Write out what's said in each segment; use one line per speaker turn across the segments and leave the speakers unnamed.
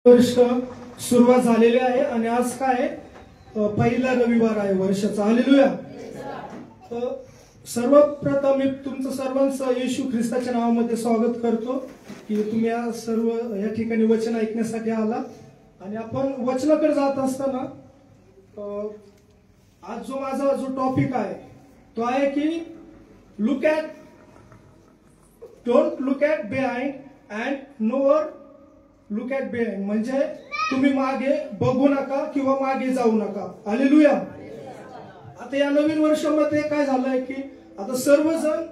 वर्ष सुरुवात झालेली आहे आणि आज काय पहिला रविवार आहे वर्षाचा. हालेलुया. सर्वप्रथम मी तुमचं सर्वांचं येशू ख्रिस्ताच्या नावामध्ये स्वागत करतो की तुम्ही सर्व या ठिकाणी वचन ऐकण्यासाठी आला. आणि आपण वचनाकडे जात असताना आज जो माझा टॉपिक आहे तो आहे की don't look at behind and nowhere look at behind. म्हणजे तुम्ही मागे बघू नका किंवा मागे जाऊ नका. हालेलुया. आता या नवीन वर्षामध्ये काय झालंय की आता सर्वजण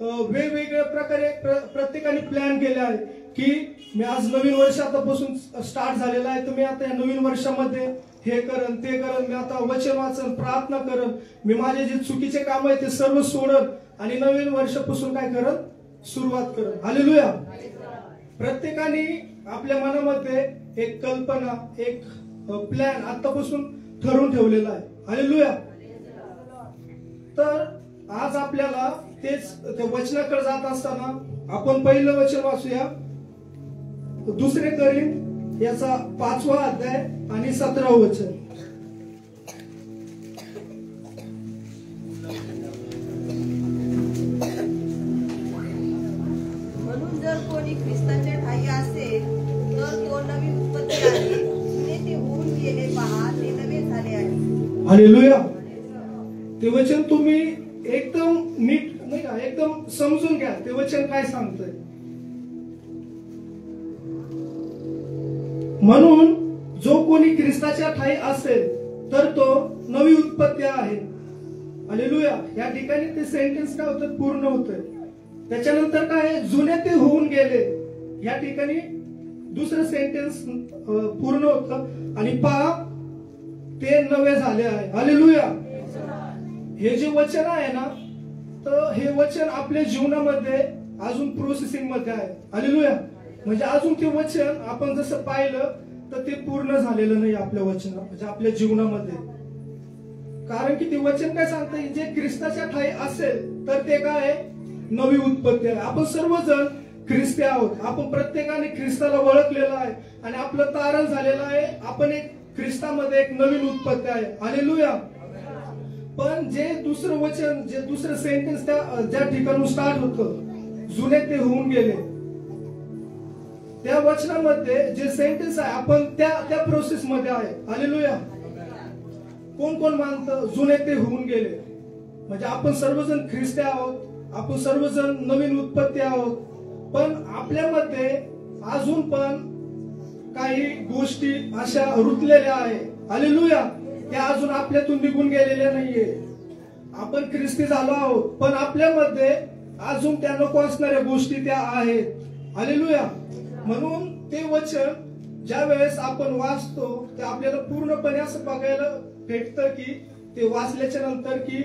वेगवेगळ्या प्रकारे प्रत्येकाने प्लॅन केले आहे की मी आज नवीन वर्ष आतापासून स्टार्ट झालेला आहे, तर मी आता या नवीन वर्षामध्ये हे करन ते करन, मी आता वचन वाचन प्रार्थना करन, मी माझे जे चुकीचे काम आहे ते सर्व सोडन आणि नवीन वर्षापासून काय करन सुरुवात करन. हालेलुया. प्रत्येकाने आपल्या मनामध्ये एक कल्पना एक प्लॅन आतापासून ठरवून ठेवलेला आहे. हालेलुया. तर आज आपल्याला तेच त्या वचनाकडे जात असताना आपण पहिलं वचन वाचूया. दुसरे करीन याचा 5वा अध्याय आणि 17व वचन.
म्हणून जर कोणी ख्रिस्ताच्या ठायी असेल तर तो नवी उत्पत्ती आहे, जुने ते होऊन गेले, पहा ते नवे झाले आहे.
हालेलुया. ते वचन तुम्ही एकदम नीट नाही का एकदम समजून घ्या ते वचन काय सांगतंय. म्हणून जो कोणी ख्रिस्ताच्या ठायी असेल तर तो नवी उत्पत्ती आहे. हालेलुया. या ठिकाणी ते सेंटेन्स काय होतं पूर्ण होतंय. त्याच्यानंतर काय जुने ते होऊन गेले, या ठिकाणी दुसरं सेंटेन्स पूर्ण होतं आणि पहा ते नवे झाले आहे. हालेलुया. हे जे वचन आहे ना तर हे वचन आपल्या जीवनामध्ये अजून प्रोसेसिंग मध्ये आहे. हालेलुया. म्हणजे अजून ते वचन आपण जसं पाहिलं तर ते पूर्ण झालेलं नाही आपल्या वचना म्हणजे आपल्या जीवनामध्ये. कारण की ते वचन काय सांगतंय, जे ख्रिस्ताच्या ठायी असेल तर ते काय नवी उत्पत्ती आहे. आपण सर्वजण ख्रिस्ती आहोत. आपण प्रत्येकाने ख्रिस्ताला ओळखलेलं आहे आणि आपलं तारण झालेलं आहे. आपण एक ख्रिस्तामध्ये एक नवीन उत्पत्ती आहे. हालेलुया. पण जे दुसरं वचन जे दुसरं सेंटेन्स ज्या ठिकाणून स्टार्ट होतं जुने ते होऊन गेले, त्या वचनामध्ये जे सेंटेन्स आहे आपण त्या प्रोसेस मध्ये आहे. हालेलुया. कोण कोण मानतं जुने ते होऊन गेले म्हणजे आपण सर्वजण ख्रिस्ती आहोत, आपण सर्वजण नवीन उत्पत्ती आहोत. पण आपल्यामध्ये अजून पण काही गोष्टी अशा रुतलेल्या आहे. हालेलुया. त्या अजून आपल्यातून निघून गेलेल्या नाहीये. आपण ख्रिस्ती झालो आहोत पण आपल्यामध्ये अजून त्या नको असणाऱ्या गोष्टी त्या आहेत. हालेलुया. म्हणून ते वचन ज्या वेळेस आपण वाचतो ते आपल्याला पूर्णपणे असं बघायला भेटतं की ते वाचल्याच्या नंतर की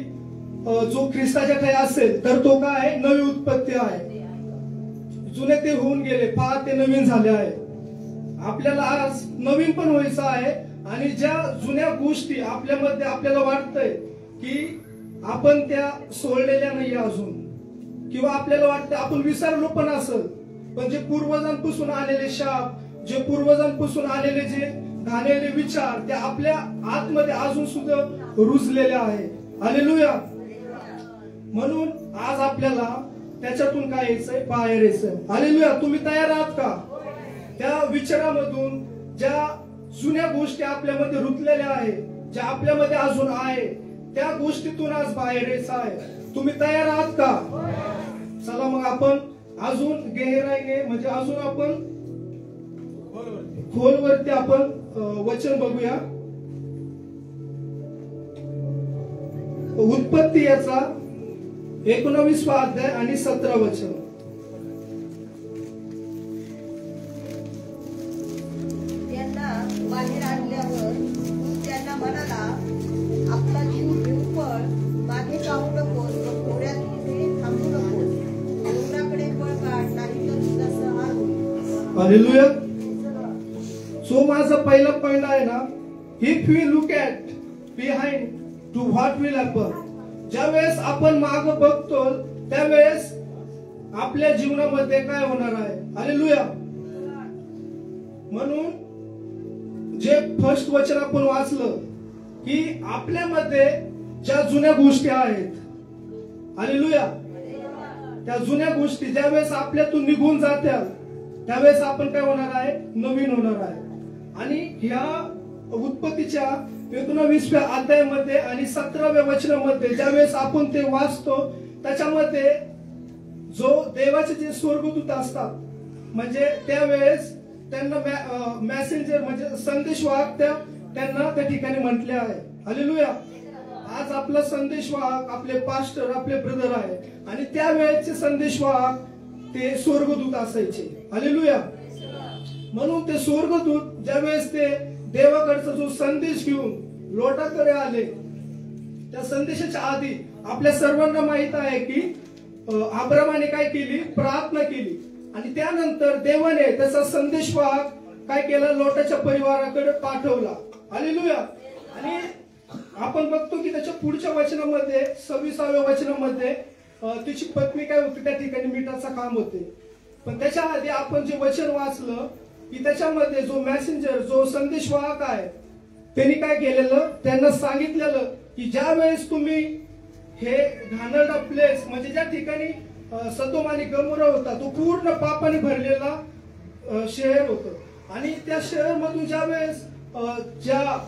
जो ख्रिस्ताच्या ठायी असेल तर तो काय नवी उत्पत्ती आहे. जुने ते होऊन गेले, पहा ते नवीन झाले आहे. आपल्याला आज नवीन पण व्हायचं आहे आणि ज्या जुन्या गोष्टी आपल्यामध्ये आपल्याला वाटतंय की आपण त्या सोडलेल्या नाही अजून किंवा आपल्याला वाटतं आपण विसरलो पण असेल, पण जे पूर्वजांपासून आलेले शाप, जे पूर्वजांपासून आलेले जे घाणेरडे विचार ते आपल्या आतमध्ये अजून सुद्धा रुजलेले आहे. हालेलुया. म्हणून आज आपल्याला त्याच्यातून काय यायचंय बाहेर यायचंय. हालेलुया. तुम्ही तयार आहात का त्या विचारामधून ज्या जुन्या गोष्टी आपल्यामध्ये रुतलेल्या आहेत, ज्या आपल्यामध्ये अजून आहे त्या गोष्टीतून आज बाहेर यायचं आहे. तुम्ही तयार आहात का? चला मग आपण अजून गहराईने म्हणजे अजून आपण खोलवरती आपण वचन बघूया. उत्पत्ती याचा 19वा अध्याय आणि 17 वचन.
बाहेर आणल्यावर त्यांना म्हणाला, आपला जीव घेऊन पळ, मागे जाऊ नकोस व खोऱ्यात इथे थांबू नकोस, देवळाकडे पळ काढ, नाही तर तुझा संहार होईल.
हालेलुया. सो माझा पहिला पॉइंट आहे ना, if we look at behind to what will happen. ज्या वेळेस आपण माग बघतो त्यावेळेस आपल्या जीवनामध्ये काय होणार आहे. हालेलुया. म्हणून जे फर्स्ट वचन आपण वाचलं की आपल्यामध्ये ज्या जुन्या गोष्टी आहेत, हालेलुया, त्या जुन्या गोष्टी ज्यावेळेस आपल्यातून निघून जात्याल त्यावेळेस आपण काय होणार आहे, नवीन होणार आहे. आणि ह्या उत्पत्तीच्या 19व्या अध्यायामध्ये आणि 17व्या वचनामध्ये ज्यावेळेस आपण ते वाचतो त्याच्यामध्ये जो देवाचे जे स्वर्गदूत असतात म्हणजे त्यावेळेस त्यांना मेसेंजर म्हणजे संदेशवाहक त्यांना त्या ठिकाणी म्हटले आहे. हालेलुया. आज आपला संदेशवाहक आपले पास्टर आपले ब्रदर आहे आणि त्यावेळेचे संदेशवाहक ते स्वर्गदूत असायचे. हालेलुया. म्हणून ते स्वर्गदूत ज्यावेळेस ते देवाकडचा जो संदेश घेऊन लोटाकडे आले त्या संदेशाच्या आधी आपल्या सर्वांना माहित आहे की अब्रामाने काय केली, प्रार्थना केली आणि त्यानंतर देवाने त्याचा संदेशवाहक काय केला, लोटाच्या परिवाराकडे पाठवला. हालेलुया. आणि आपण बघतो की त्याच्या पुढच्या वचनामध्ये 26व्या वचनामध्ये तिची पत्नी काय होती, त्या ठिकाणी मिठाचा काम होते. पण त्याच्या आधी आपण जे वचन वाचलं की त्याच्यामध्ये जो मेसेंजर जो संदेशवाहक आहे त्यांनी काय केलेलं, त्यांना सांगितलेलं की ज्या वेळेस तुम्ही हे घाणेरडा प्लेस म्हणजे ज्या ठिकाणी सदोम आणि गमोरा होता तो पूर्ण पापाने भरलेला शहर होतं आणि त्या शहर मधून ज्या वेळेस ज्या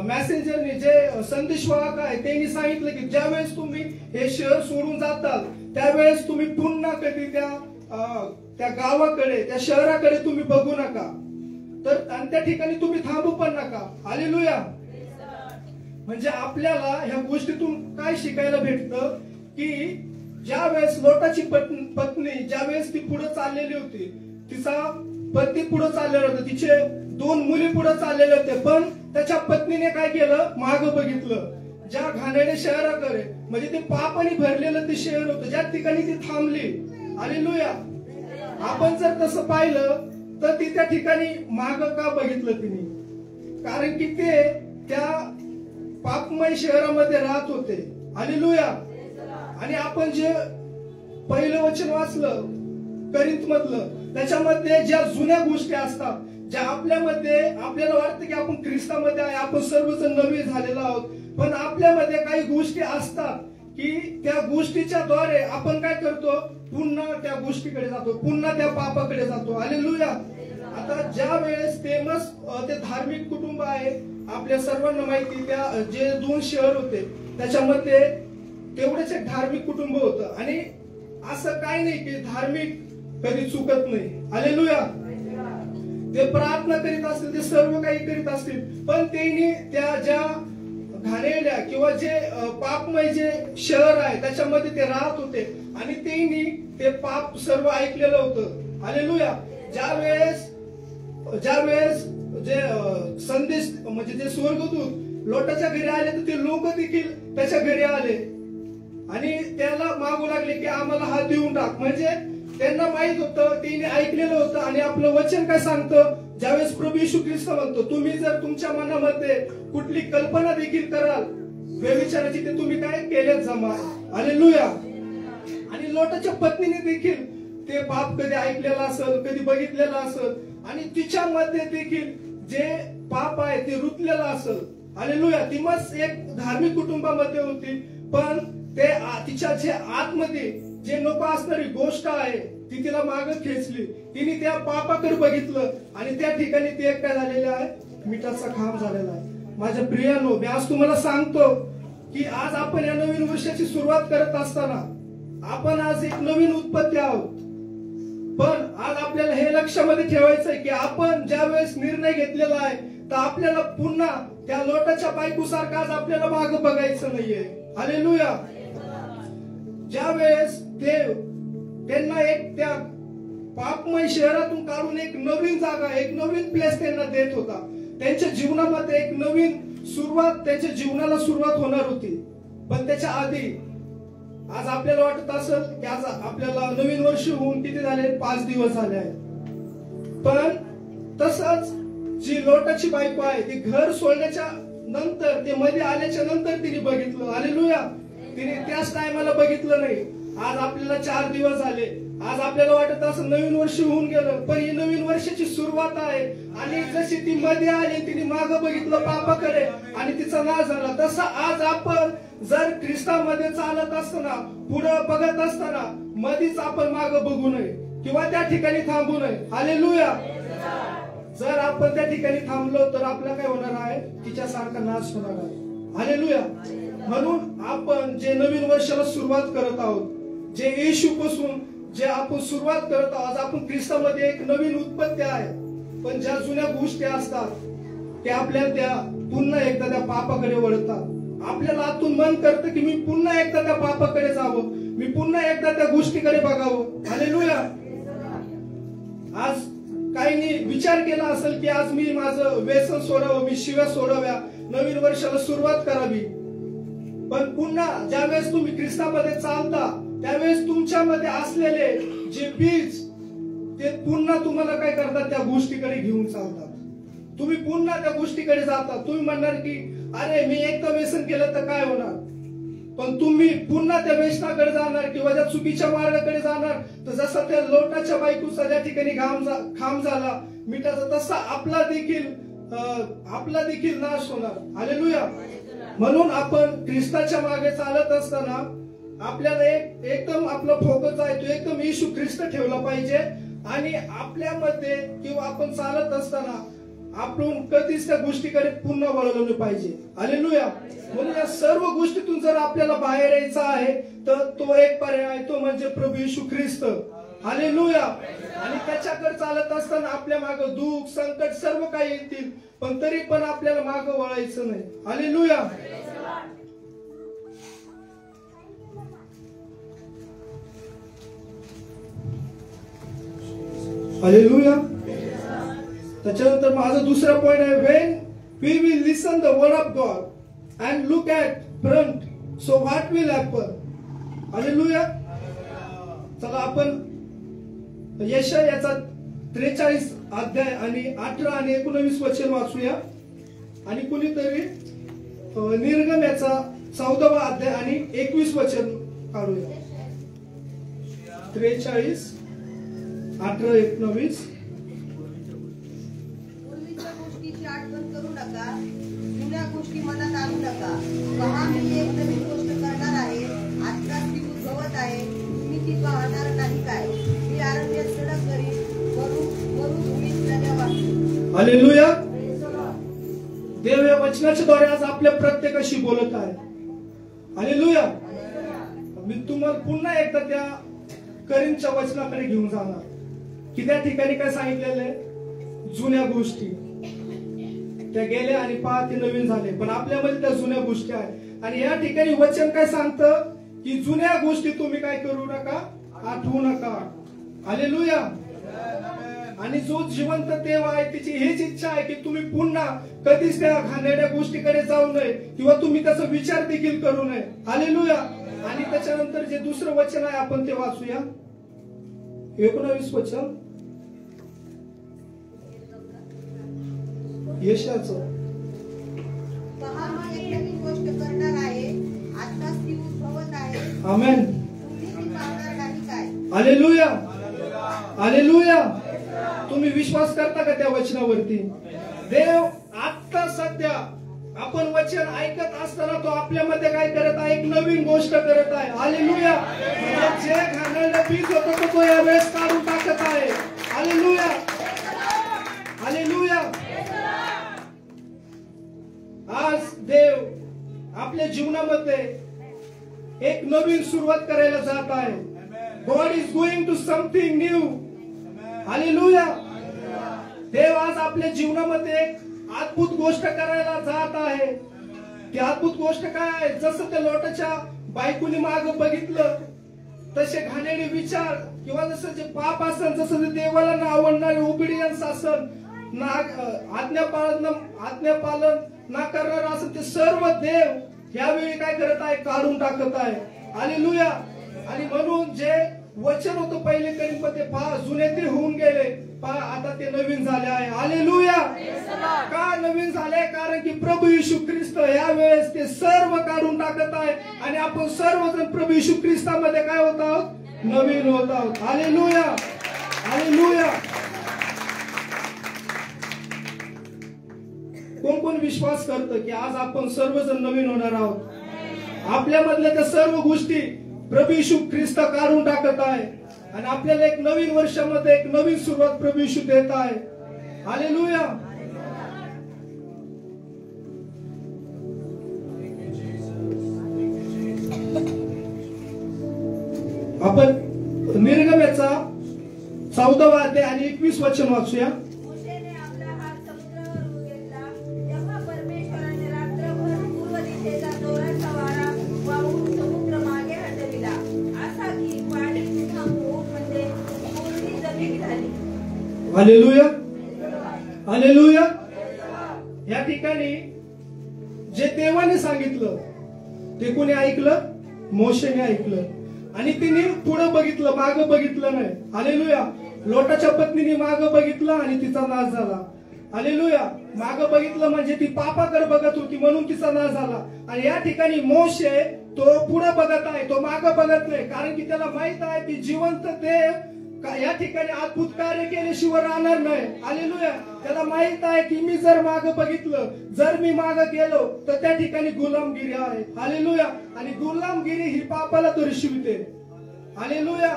मेसेंजरने जे संदेशवाहक आहे त्यांनी सांगितलं की ज्या वेळेस तुम्ही हे शहर सोडून जाताल त्यावेळेस तुम्ही पुन्हा कधी त्या गावाकडे त्या शहराकडे तुम्ही बघू नका, तर आणि त्या ठिकाणी तुम्ही थांबू पण नका. हालेलुया. म्हणजे आपल्याला ह्या गोष्टीतून काय शिकायला भेटतं की ज्या वेळेस लोटाची पत्नी ज्या वेळेस ती पुढे चाललेली होती, तिचा पती पुढे चाललेला होता, तिचे 2 मुली पुढे चाललेले होते, पण त्याच्या पत्नीने काय केलं, मागे बघितलं ज्या घाणेरड्या शहराकडे म्हणजे ते पापाने भरलेलं ते शहर होतं ज्या ठिकाणी ती थांबली. हालेलुया. आपण जर तसं पाहिलं तर ती त्या ठिकाणी माग का बघितलं तिने, कारण की ते त्या पापमय शहरामध्ये राहत होते. हालेलुया. आणि आपण जे पहिलं वचन वाचलं करिंथ मधलं त्याच्यामध्ये ज्या जुन्या गोष्टी असतात ज्या आपल्यामध्ये आपल्याला वाटतं की आपण ख्रिस्तामध्ये आहे, आपण सर्वजण नवे झालेलो आहोत, पण आपल्यामध्ये काही गोष्टी असतात की त्या गोष्टीच्या द्वारे आपण काय करतो, पुन्हा त्या गोष्टीकडे जातो, पुन्हा त्या पापाकडे जातो. हालेलुया. आता ज्या वेळेस फेमस ते धार्मिक कुटुंब आहे आपल्या सर्वांना माहिती, त्या जे 2 शहर होते त्याच्यामध्ये तेवढेच एक धार्मिक कुटुंब होतं आणि असं काही नाही की धार्मिक कधी चुकत नाही. हालेलुया. ते प्रार्थना करीत असतील, ते सर्व काही करीत असतील, पण त्यांनी त्या ज्या घाणेरड्या किंवा जे पापमय जे शहर आहे त्याच्यामध्ये ते राहत होते आणि त्यांनी ते पाप सर्व ऐकलेलं होतं. हालेलुया. ज्यावेळेस जे संदेश म्हणजे जे स्वर्गदूत लोटाच्या घरी आले तर ते लोक देखील त्याच्या घरी आले आणि त्याला मागू लागले की आम्हाला हा देऊन टाक. म्हणजे त्यांना माहित होतं, त्यांनी ऐकलेलं होतं आणि आपलं वचन काय सांगतं, ज्यावेळेस प्रभू येशू ख्रिस्त म्हणतो तुम्ही जर तुमच्या मनामध्ये कुठली कल्पना देखील कराल व्यभिचाराची ते तुम्ही काय केलेच जमा. हालेलुया. आणि लोटाच्या पत्नीने देखील ते पाप कधी ऐकलेला असेल, कधी बघितलेला असेल आणि तिच्यामध्ये देखील जे पाप आहे ते रुतलेलं असेल. हालेलुया. ती मस्त एक धार्मिक कुटुंबामध्ये होती, पण ते तिच्या जे आतमध्ये जे नको असणारी गोष्ट आहे ती तिला मागे खेचली. तिने त्या पापाकडे बघितलं आणि त्या ठिकाणी ते एक काय झालेलं आहे, मिठाचा खांब झालेला आहे. माझ्या प्रियानो, मी आज तुम्हाला सांगतो की आज आपण या नवीन वर्षाची सुरुवात करत असताना आपण आज एक नवीन उत्पत्ती आहोत, पण आज आपल्याला हे लक्षामध्ये ठेवायचं आहे की आपण ज्या वेळेस निर्णय घेतलेला आहे तर आपल्याला पुन्हा त्या लोटाच्या बायकोसारखं आज आपल्याला मागे बघायचं नाहीये. हालेलुया. ज्या वेळेस त्यांना एक त्या पापमय शहरातून काढून एक नवीन जागा, एक नवीन प्लेस त्यांना देत होता. त्यांच्या जीवनामध्ये एक नवीन सुरुवात, त्यांच्या जीवनाला सुरुवात होणार होती. पण त्याच्या आधी आज आपल्याला वाटत असेल की आज आपल्याला नवीन वर्ष होऊन किती झाले, 5 दिवस झाले आहेत. पण तसंच जी लोटाची बायको आहे ती घर सोडण्याच्या नंतर, ते मध्ये आल्याच्या नंतर तिने बघितलं. हालेलुया. तिने त्याच टायमाला बघितलं नाही. आज आपल्याला 4 दिवस झाले आज आपल्याला वाटत असं नवीन वर्ष होऊन गेलं, पण ही नवीन वर्षाची सुरुवात आहे. आणि जशी ती मध्ये आली, तिने मागं बघितलं पापाकडे आणि तिचा नाश झाला, तसं आज आपण जर ख्रिस्तामध्ये चालत असताना, पुढे बघत असताना मधीच आपण मागं बघू नये किंवा त्या ठिकाणी थांबू नये. हालेलुया. जर आपण त्या ठिकाणी थांबलो तर आपला काय होणार आहे? तिच्यासारखा नाश होणार आहे. हालेलुया. म्हणून आपण जे नवीन वर्षाला सुरुवात करत आहोत, जे येशू पासून जे आपण सुरुवात करत आहोत, आपण ख्रिस्तामध्ये एक नवीन उत्पत्ती आहे. पण ज्या जुन्या गोष्टी असतात त्या आपल्याला त्या पुन्हा एकदा त्या पापाकडे वळतात. आपल्याला आतून मन करतं की मी पुन्हा एकदा त्या पापाकडे जावं, मी पुन्हा एकदा त्या गोष्टीकडे बघावं. हालेलुया. आज काहींनी विचार केला असेल की आज मी माझं व्यसन सोडावं, मी शिव्या सोडाव्या, नवीन वर्षाला सुरुवात करावी. पण पुन्हा ज्यावेळेस तुम्ही ख्रिस्तामध्ये चालता त्यावेळेस तुमच्यामध्ये असलेले जे बीज ते पुन्हा तुम्हाला काय करतात? त्या गोष्टीकडे घेऊन चालतात. तुम्ही पुन्हा त्या गोष्टीकडे जाता. तुम्ही म्हणणार की अरे मी एकदा व्यसन केलं तर काय होणार? पण तुम्ही पुन्हा त्या व्यसनाकडे जाणार किंवा त्या चुकीच्या मार्गाकडे जाणार. तर जसा त्या लोटाच्या बायकोचा ज्या ठिकाणी खांब झाला मिठाचा, तसा आपला देखील नाश होणार. हालेलुया. म्हणून आपण ख्रिस्ताच्या मागे चालत असताना आपल्याला एकदम आपला फोकस आहे तो एकदम येशू ख्रिस्त ठेवला पाहिजे. आणि आपल्यामध्ये किंवा आपण चालत असताना आपण कधीच त्या गोष्टीकडे पुन्हा वळलो नाही पाहिजे. हालेलुया. म्हणून या सर्व गोष्टीतून जर आपल्याला बाहेर यायचं आहे तर तो एक पर्याय आहे, तो म्हणजे प्रभू येशू ख्रिस्त. हालेलुया. आणि त्याच्याकडे चालत असताना आपल्या मागे दुःख संकट सर्व काही येतील, पण तरी पण आपल्याला मागे वळायचं नाही. हालेलुया. हालेलुया. त्याच्यानंतर माझा दुसरा पॉइंट आहे, when we will listen the word of God and look at front, so what will happen? Hallelujah. चला आपण यशायाचा 43 अध्याय आणि 18 आणि 19 वचन वाचूया. आणि कुणीतरी निर्गमयाचा 14वा अध्याय आणि 21 वचन काढूया. 43 18 19.
पूर्वीच्या गोष्टीची आठवण करू नका, जुन्या गोष्टी मनात आणू नका. पहा मी एक नवीन गोष्ट करणार आहे, आत्ताच ती उद्भवत आहे, तुम्ही ती पाहणार नाही काय? मी आरण्यात सडक करीन, मरुभूमीत नद्या वाहतील.
हालेलुया. देव या वचनाच्याद्वारे आज आपल्या प्रत्येकाशी बोलत आहे. हालेलुया. मी तुम्हाला पुन्हा एकदा त्या करीनच्या वचनाकडे घेऊन जाणार की त्या ठिकाणी काय सांगितलेलं आहे? जुन्या गोष्टी त्या गेल्या आणि पहा ते नवीन झाले. पण आपल्यामध्ये त्या जुन्या गोष्टी आहेत. आणि या ठिकाणी वचन काय सांगतं की जुन्या गोष्टी तुम्ही काय करू नका, आठवू नका. हालेलुया. आणि जो जिवंत देव आहे त्याची हीच इच्छा आहे की तुम्ही पुन्हा कधीच त्या घाणेरड्या गोष्टीकडे जाऊ नये किंवा तुम्ही त्याचा विचार देखील करू नये. हालेलुया. आणि त्याच्यानंतर जे दुसरं वचन आहे आपण ते वाचूया. 19 वचन यशाचं.
पहा मी एक नवीन गोष्ट करणार आहे, आत्ताच ती उद्भवत आहे.
आमेन.
तुम्ही ती पाहणार नाही काय?
हालेलुया. हालेलुया. तुम्ही विश्वास करता का त्या वचनावरती? देव आता सध्या आपण वचन ऐकत असताना तो आपल्यामध्ये काय करत आहे? एक नवीन गोष्ट करत आहे. हालेलुया. जे घाणेरडं बीज होतं तो यावेळेस काढून टाकत आहे. हालेलुया. हालेलुया. आज देव आपल्या जीवनामध्ये एक नवीन सुरुवात करायला जात आहे. God is going to something new. Hallelujah. देव आज आपल्या जीवनामध्ये एक अद्भुत गोष्ट करायला जात आहे. ती अद्भुत गोष्ट काय आहे? जसं त्या लोटाच्या बायकोनी माग बघितलं तसे घाणेरडे विचार किंवा जसं जे पाप असेल, जसं देवाला न आवडणारे ओबिडियन्स असेल, आज्ञापालन ना करणार असेल, ते सर्व देव यावेळी काय करत आहे? काढून टाकत आहे. हालेलुया. आणि म्हणून जे वचन होतं पहिले करीमध्ये, पहा जुने ते होऊन गेले, पहा आता ते नवीन झाले आहे. हालेलुया. का नवीन झाले? कारण की प्रभू येशू ख्रिस्त यावेळेस ते सर्व काढून टाकत आहे आणि आपण सर्वजण प्रभू येशू ख्रिस्तामध्ये काय होत आहोत? नवीन होत आहोत. Hallelujah, hallelujah. कोण कोण विश्वास करतं की आज आपण सर्वजण नवीन होणार आहोत? आपल्यामधल्या त्या सर्व गोष्टी प्रभू येशू ख्रिस्त काढून टाकत आहे आणि आपल्याला एक नवीन वर्षामध्ये एक नवीन सुरुवात प्रभू येशू देत आहे. हालेलुया. आपण निर्गमनाचा 14वा अध्याय आणि 21 वचन वाचूया.
मोशेने आपला हात समुद्रावर घेतला तेव्हा परमेश्वराने रात्रभर पूर्व दिशेचा जोराचा वारा वाहून समुद्र मागे हटविला, असा की पाणी थांबून म्हणजे पूर्णी जमीन झाली.
Hallelujah, hallelujah. या ठिकाणी जे देवाने सांगितलं ते कोणी ऐकलं? मोशेने ऐकलं आणि तिने पुढे बघितलं, मागं बघितलं नाही. हालेलुया. लोटाच्या पत्नीने मागं बघितलं आणि तिचा नाश झाला. हालेलुया. मागं बघितलं म्हणजे ती पापाकडे बघत होती म्हणून तिचा नाश झाला. आणि या ठिकाणी मोशे तो पुढे बघत आहे, तो मागं बघत नाही, कारण की त्याला माहित आहे की जिवंत देव या ठिकाणी अद्भुत कार्य केल्याशिवाय राहणार नाही. हालेलुया. त्याला माहित आहे की मी जर मागं बघितलं, जर मी मागं गेलो तर त्या ठिकाणी गुलामगिरी आहे. हालेलुया. आणि गुलामगिरी ही पापाला दर्शविते. हालेलुया.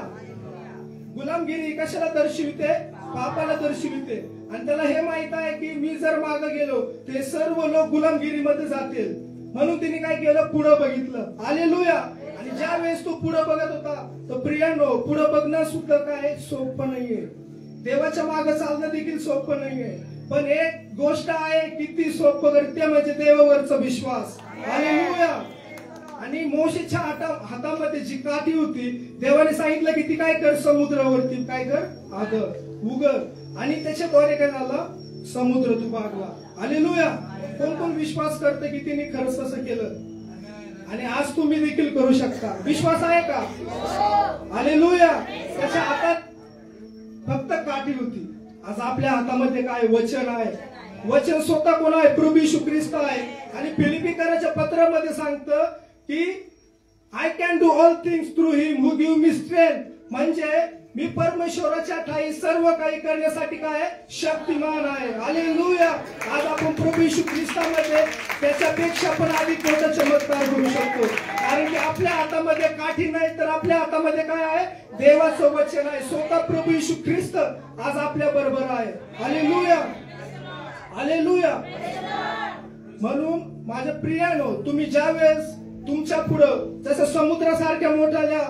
गुलामगिरी कशाला दर्शविते? पापाला दर्शविते. आणि त्याला हे माहित आहे की मी जर मागं गेलो ते सर्व लोक गुलामगिरीमध्ये जातील, म्हणून तिने काय केलं? पुढे बघितलं. हालेलुया. आणि ज्या वेळेस तो पुढे बघत होता तर प्रियानो, पुढे बघणं सुद्धा काय सोपं नाहीये. देवाच्या मागे चालणं देखील सोपं नाहीये. पण एक गोष्ट आहे किती सोपं करते म्हणजे देवावरचा विश्वास. हालेलुया. आणि मोशेच्या हातामध्ये जी काठी होती, देवाने सांगितलं की ती काय कर? समुद्रावरती काय कर? आदर उघड. आणि त्याच्याद्वारे काय झालं? समुद्र दुभागला. हालेलुया. कोण कोण विश्वास करते की तिने खरंच तसं केलं? आणि आज तुम्ही देखील करू शकता. विश्वास आहे का? हालेलुया. त्याच्या हातात फक्त काठी होती. आज आपल्या हातामध्ये काय? वचन आहे. वचन स्वतः कोण आहे? प्रभू येशू ख्रिस्त आहे. आणि फिलिपिकराच्या पत्रामध्ये सांगतं की I can do all things through him who give me strength. म्हणजे मी परमेश्वराच्या ठाई सर्व काही करण्यासाठी काय? शक्तिमान आहे. हालेलुया. आज आपण प्रभू येशू ख्रिस्तामध्ये त्याच्यापेक्षा पण अधिक मोठा चमत्कार करू शकतो, कारण की आपल्या हातामध्ये काठी नाही तर आपल्या हातामध्ये काय आहे? देवाचं वचन आहे. स्वतः प्रभू येशू ख्रिस्त आज आपल्या बरोबर आहे. Hallelujah, hallelujah. म्हणून माझ्या प्रियानो, तुम्ही ज्या वेळेस तुमच्या पुढं जसं समुद्रासारख्या मोठ्या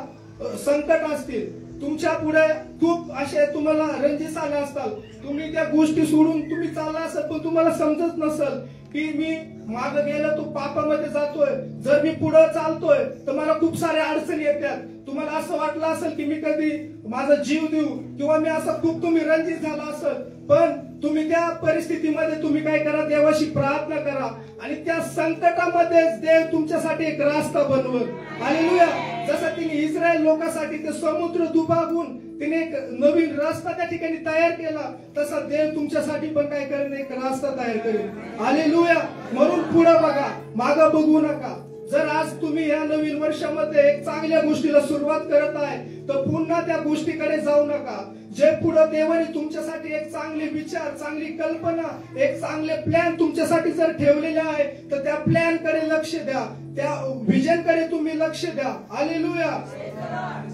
संकट असतील, तुमच्या पुढे खूप असे तुम्हाला रंजित आले असतात, तुम्ही त्या गोष्टी सोडून तुम्ही चालला असाल पण तुम्हाला समजत नसेल की मी मागे गेलो तो पापामध्ये जातोय, जर मी पुढे चालतोय तर मला खूप साऱ्या अडचणी येतात. तुम्हाला असं वाटलं असेल की मी कधी माझा जीव देऊ किंवा मी असं खूप तुम्ही रंजित झाला असेल, पण तुम्ही त्या परिस्थितीमध्ये तुम्ही काय करा? देवाशी प्रार्थना करा आणि त्या संकटामध्ये देव तुमच्यासाठी एक रास्ता बनवल. हालेलुया. जसं तिने इस्रायल लोकांसाठी ते समुद्र दुभागून तिने एक नवीन रस्ता त्या ठिकाणी तयार केला, तसा देव तुमच्यासाठी पण काय करेल? एक रास्ता तयार करेल. हालेलुया. म्हणून पुढे बघा, मागे बघू नका. जर आज तुम्ही या नवीन वर्षामध्ये एक चांगल्या गोष्टीला सुरुवात करत आहे तर पुन्हा त्या गोष्टीकडे जाऊ नका. जे पुढे देवाने तुमच्यासाठी एक चांगले विचार, चांगली कल्पना, एक चांगले प्लॅन तुमच्यासाठी जर ठेवलेले आहे तर त्या प्लॅन कडे लक्ष द्या, त्या विजन कडे तुम्ही लक्ष द्या. Hallelujah,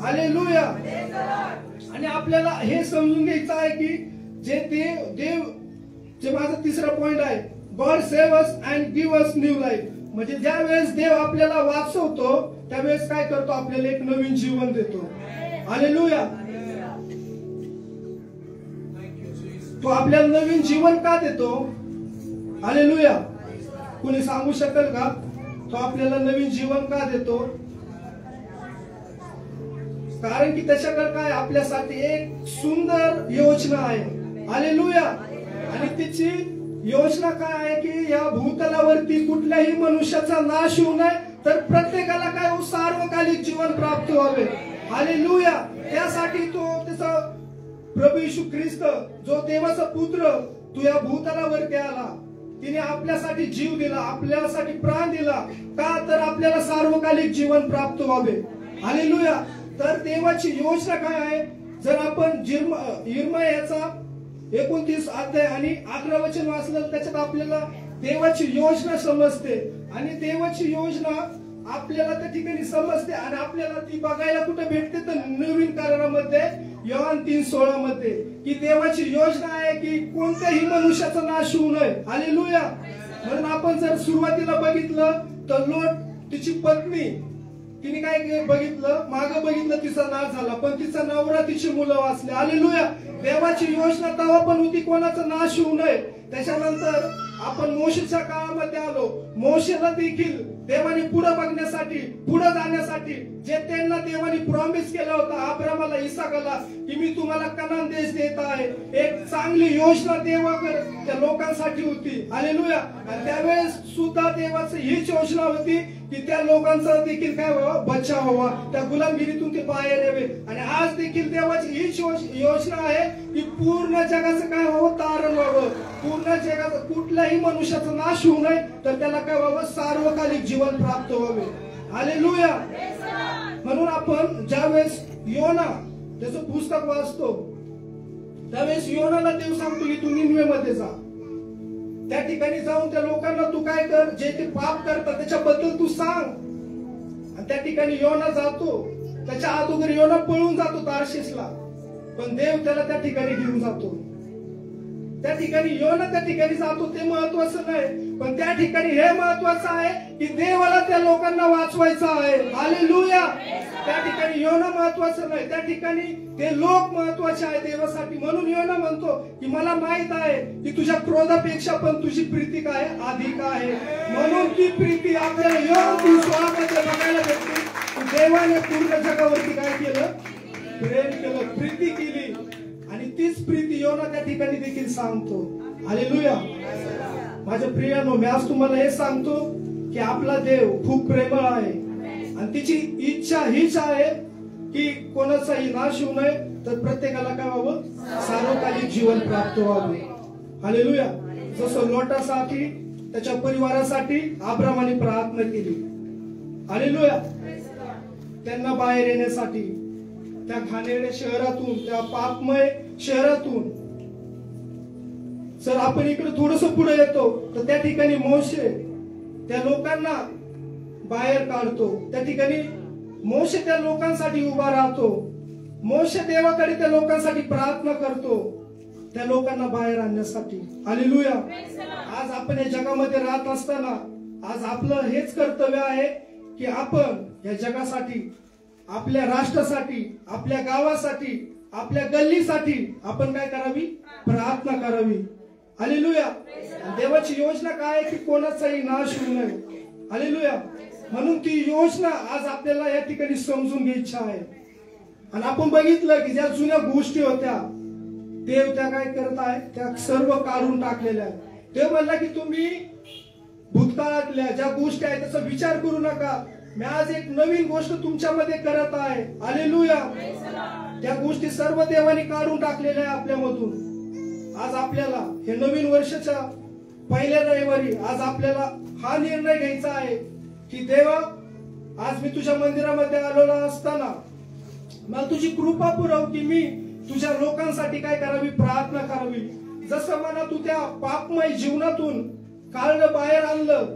hallelujah. आणि आपल्याला हे समजून घ्यायचं आहे की जे देव जे माझा तिसरा पॉइंट आहे, God save us and give us new life. म्हणजे ज्या वेळेस देव आपल्याला वाचवतो त्यावेळेस काय करतो? आपल्याला एक नवीन जीवन देतो. हालेलुया. तो आपल्याला नवीन जीवन का देतो? हालेलुया. कोणी सांगू शकेल का? तो आपल्याला नवीन जीवन का देतो? कारण की त्याच्याकडे काय? आपल्यासाठी एक सुंदर योजना आहे. हालेलुया. आणि तिची योजना काय आहे की या भूतलावरती कुठल्याही मनुष्याचा नाश होऊ नये, तर प्रत्येकाला काय? सार्वकालिक जीवन प्राप्त व्हावे. हालेलुया. त्यासाठी तो त्याचा प्रभू येशू ख्रिस्त जो देवाचा पुत्र तो या भूतलावरती आला, तिने आपल्यासाठी जीव दिला, आपल्यासाठी प्राण दिला. का? तर आपल्याला सार्वकालिक जीवन प्राप्त व्हावे. हालेलुया. तर देवाची योजना काय आहे? जर आपण यिर्मयाचा 29 अध्याय आणि 11 वचन वाचलं त्याच्यात आपल्याला देवाची योजना समजते आणि देवाची योजना आपल्याला त्या ठिकाणी समजते आणि आपल्याला ती बघायला कुठे भेटते तर नवीन करारामध्ये योहान 3:16 मध्ये की देवाची योजना आहे की कोणत्याही मनुष्याचा नाश होऊ नये. हालेलुया. म्हणून आपण जर सुरुवातीला बघितलं तर लोट तिची पत्नी तिने काय बघितलं, मागं बघितलं तिचा नाश झाला पण तिचा नवरा तिची मुलं वाचले. हालेलुया. देवाची योजना तेव्हा पण होती कोणाचा नाश होऊ नये. त्याच्यानंतर आपण मोशेच्या काळामध्ये आलो. मोशेला देखील देवाने पुढे बघण्यासाठी पुढे जाण्यासाठी जे त्यांना देवाने प्रॉमिस केला होता अब्रामाला इसाकाला की मी तुम्हाला कनान देश देत आहे, एक चांगली योजना देवाकडे त्या लोकांसाठी होती. हालेलुया. आणि त्यावेळेस सुद्धा देवाची हीच योजना होती की त्या लोकांचा देखील काय व्हावा, बचाव व्हावा, त्या गुलामगिरीतून ते बाहेर यावे. आणि आज देखील देवाची हीच योजना आहे की पूर्ण जगाचं काय व्हावं, तारण व्हावं. पूर्ण जगाचं कुठल्याही मनुष्याचा नाश होऊ नये तर त्याला काय व्हावं, सार्वकालिक जीवन प्राप्त व्हावे. हालेलुया. म्हणून आपण ज्यावेळेस योना त्याचं पुस्तक वाचतो त्यावेळेस योनाला देव सांगतो की तू निनवे मध्ये जा, त्या ठिकाणी जाऊन त्या लोकांना तू काय कर, जे ते पाप करतात त्याच्याबद्दल तू सांग. आणि त्या ठिकाणी योना जातो. त्याच्या अगोदर योना पळून जातो तार्शिसला पण देव त्याला त्या ठिकाणी घेऊन जातो. त्या ठिकाणी योना त्या ठिकाणी जातो ते महत्वाचं नाही पण त्या ठिकाणी हे महत्वाचं आहे की देवाला त्या लोकांना वाचवायचं आहे. हालेलुया. त्या ठिकाणी योना महत्वाचं नाही, त्या ठिकाणी ते लोक महत्वाचे आहे देवासाठी. म्हणून योना म्हणतो की मला माहित आहे की तुझ्या क्रोधापेक्षा पण तुझी प्रीती काय अधिक आहे. म्हणून ती प्रीती आपल्याला योन स्वामध्ये बघायला भेटते. देवाने पूर्ण जगावरती काय केलं, प्रेम केलं, प्रीती केली आणि तीच प्रीती योना त्या ठिकाणी देखील सांगतो. हालेलुया. माझ्या प्रियानो, मी आज तुम्हाला हे सांगतो की आपला देव खूप प्रेमळ आहे आणि तिची इच्छा हीच आहे की कोणाचाही नाश होऊ नये तर प्रत्येकाला काय व्हावं, सार्वकालिक जीवन प्राप्त व्हावे. हालेलुया. जसं लोटासाठी त्याच्या परिवारासाठी अब्रामाने प्रार्थना केली. हालेलुया. त्यांना बाहेर येण्यासाठी त्या घाणेरड्या शहरातून, त्या पापमय शहरातून. जर आपण इकडे थोडस पुढे येतो तर त्या ठिकाणी मोशे त्या लोकांना बाहेर काढतो. त्या ठिकाणी मोशे त्या लोकांसाठी उभा राहतो. मोशे देवाकडे त्या लोकांसाठी प्रार्थना करतो त्या लोकांना बाहेर आणण्यासाठी. हालेलुया. आज आपण या जगामध्ये राहत असताना आज आपलं हेच कर्तव्य आहे की आपण या जगासाठी, आपल्या राष्ट्रासाठी, आपल्या गावासाठी, आपल्या गल्लीसाठी आपण काय करावी, प्रार्थना करावी. हालेलुया. देवाची योजना काय आहे की कोणाचाही नाश होऊ नये. हालेलुया. म्हणून ती योजना आज आपल्याला या ठिकाणी समजून घ्यायची आहे. आणि आपण बघितलं की ज्या जुन्या गोष्टी होत्या देव त्या काय करत आहे, त्या सर्व काढून टाकलेल्या आहेत. देव म्हणला की तुम्ही भूतकाळातल्या ज्या गोष्टी आहेत त्याचा विचार करू नका, मी आज एक नवीन गोष्ट तुमच्यामध्ये करत आहे. हालेलुया. त्या गोष्टी सर्व देवाने काढून टाकलेल्या आहे आपल्यामधून. आज आपल्याला हे नवीन वर्षाच्या पहिल्या रविवारी आज आपल्याला हा निर्णय घ्यायचा आहे की देवा, आज मी तुझ्या मंदिरामध्ये आलेला असताना मला तुझी कृपा पुरव की मी तुझ्या लोकांसाठी काय करावी, प्रार्थना करावी. जसं मला तू त्या पापमय जीवनातून काढलं, बाहेर आणलं,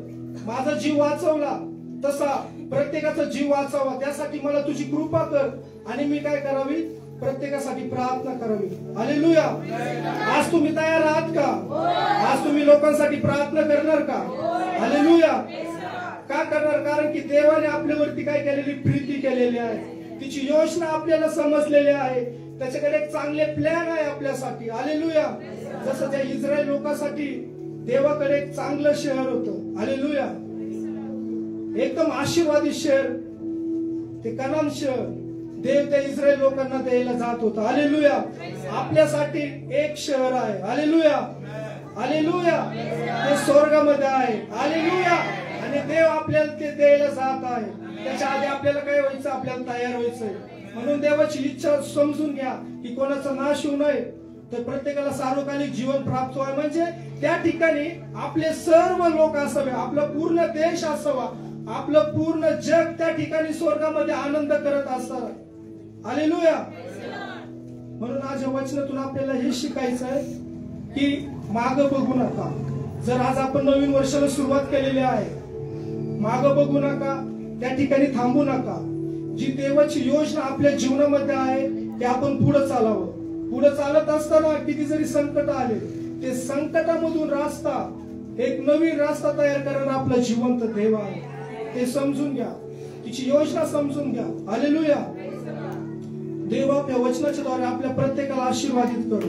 माझा जीव वाचवला, तसा प्रत्येकाचा जीव वाचावा त्यासाठी मला तुझी कृपा कर आणि मी काय करावी, प्रत्येकासाठी प्रार्थना करावी. हालेलुया. आज तुम्ही तयार आहात का? आज तुम्ही लोकांसाठी प्रार्थना करणार का? हालेलुया. का करणार? कारण की देवाने आपल्यावरती काय केलेली, प्रीती केलेली आहे. तिची योजना आपल्याला समजलेली आहे. त्याच्याकडे एक चांगले प्लॅन आहे आपल्यासाठी. हालेलुया. जसं त्या इस्रायल लोकांसाठी देवाकडे एक चांगलं शहर होतं. हालेलुया. एकदम आशीर्वादित शहर ते कनान शहर देव त्या इस्रायल लोकांना द्यायला जात होता. हालेलुया. आपल्यासाठी एक शहर आहे. हालेलुया. हालेलुया. ते स्वर्गामध्ये आहे. हालेलुया. आणि देव आपल्याला ते द्यायला जात आहे. त्याच्या आधी आपल्याला काय व्हायचं, आपल्याला तयार व्हायचंय. म्हणून देवाची इच्छा समजून घ्या की कोणाचा नाश होऊ नये तर प्रत्येकाला सार्वकालिक जीवन प्राप्त व्हावे. म्हणजे त्या ठिकाणी आपले सर्व लोक असावे, आपला पूर्ण देश असावा, आपलं पूर्ण जग त्या ठिकाणी स्वर्गामध्ये आनंद करत असावं. हालेलुया. म्हणून आज या वचनातून आपल्याला हे शिकायचं आहे की मागं बघू नका. जर आज आपण नवीन वर्षाला सुरुवात केलेली आहे, मागं बघू नका, त्या ठिकाणी थांबू नका. जी देवाची योजना आपल्या जीवनामध्ये आहे ते आपण पुढे चालावं. पुढे चालत असताना किती जरी संकट आले, ते संकटामधून रास्ता, एक नवीन रास्ता तयार करणारा आपला जिवंत देव आहे. ते समजून घ्या, तिची योजना समजून घ्या. हालेलुया. देव आपल्या वचनाच्या द्वारे आपल्या प्रत्येकाला आशीर्वादित करू.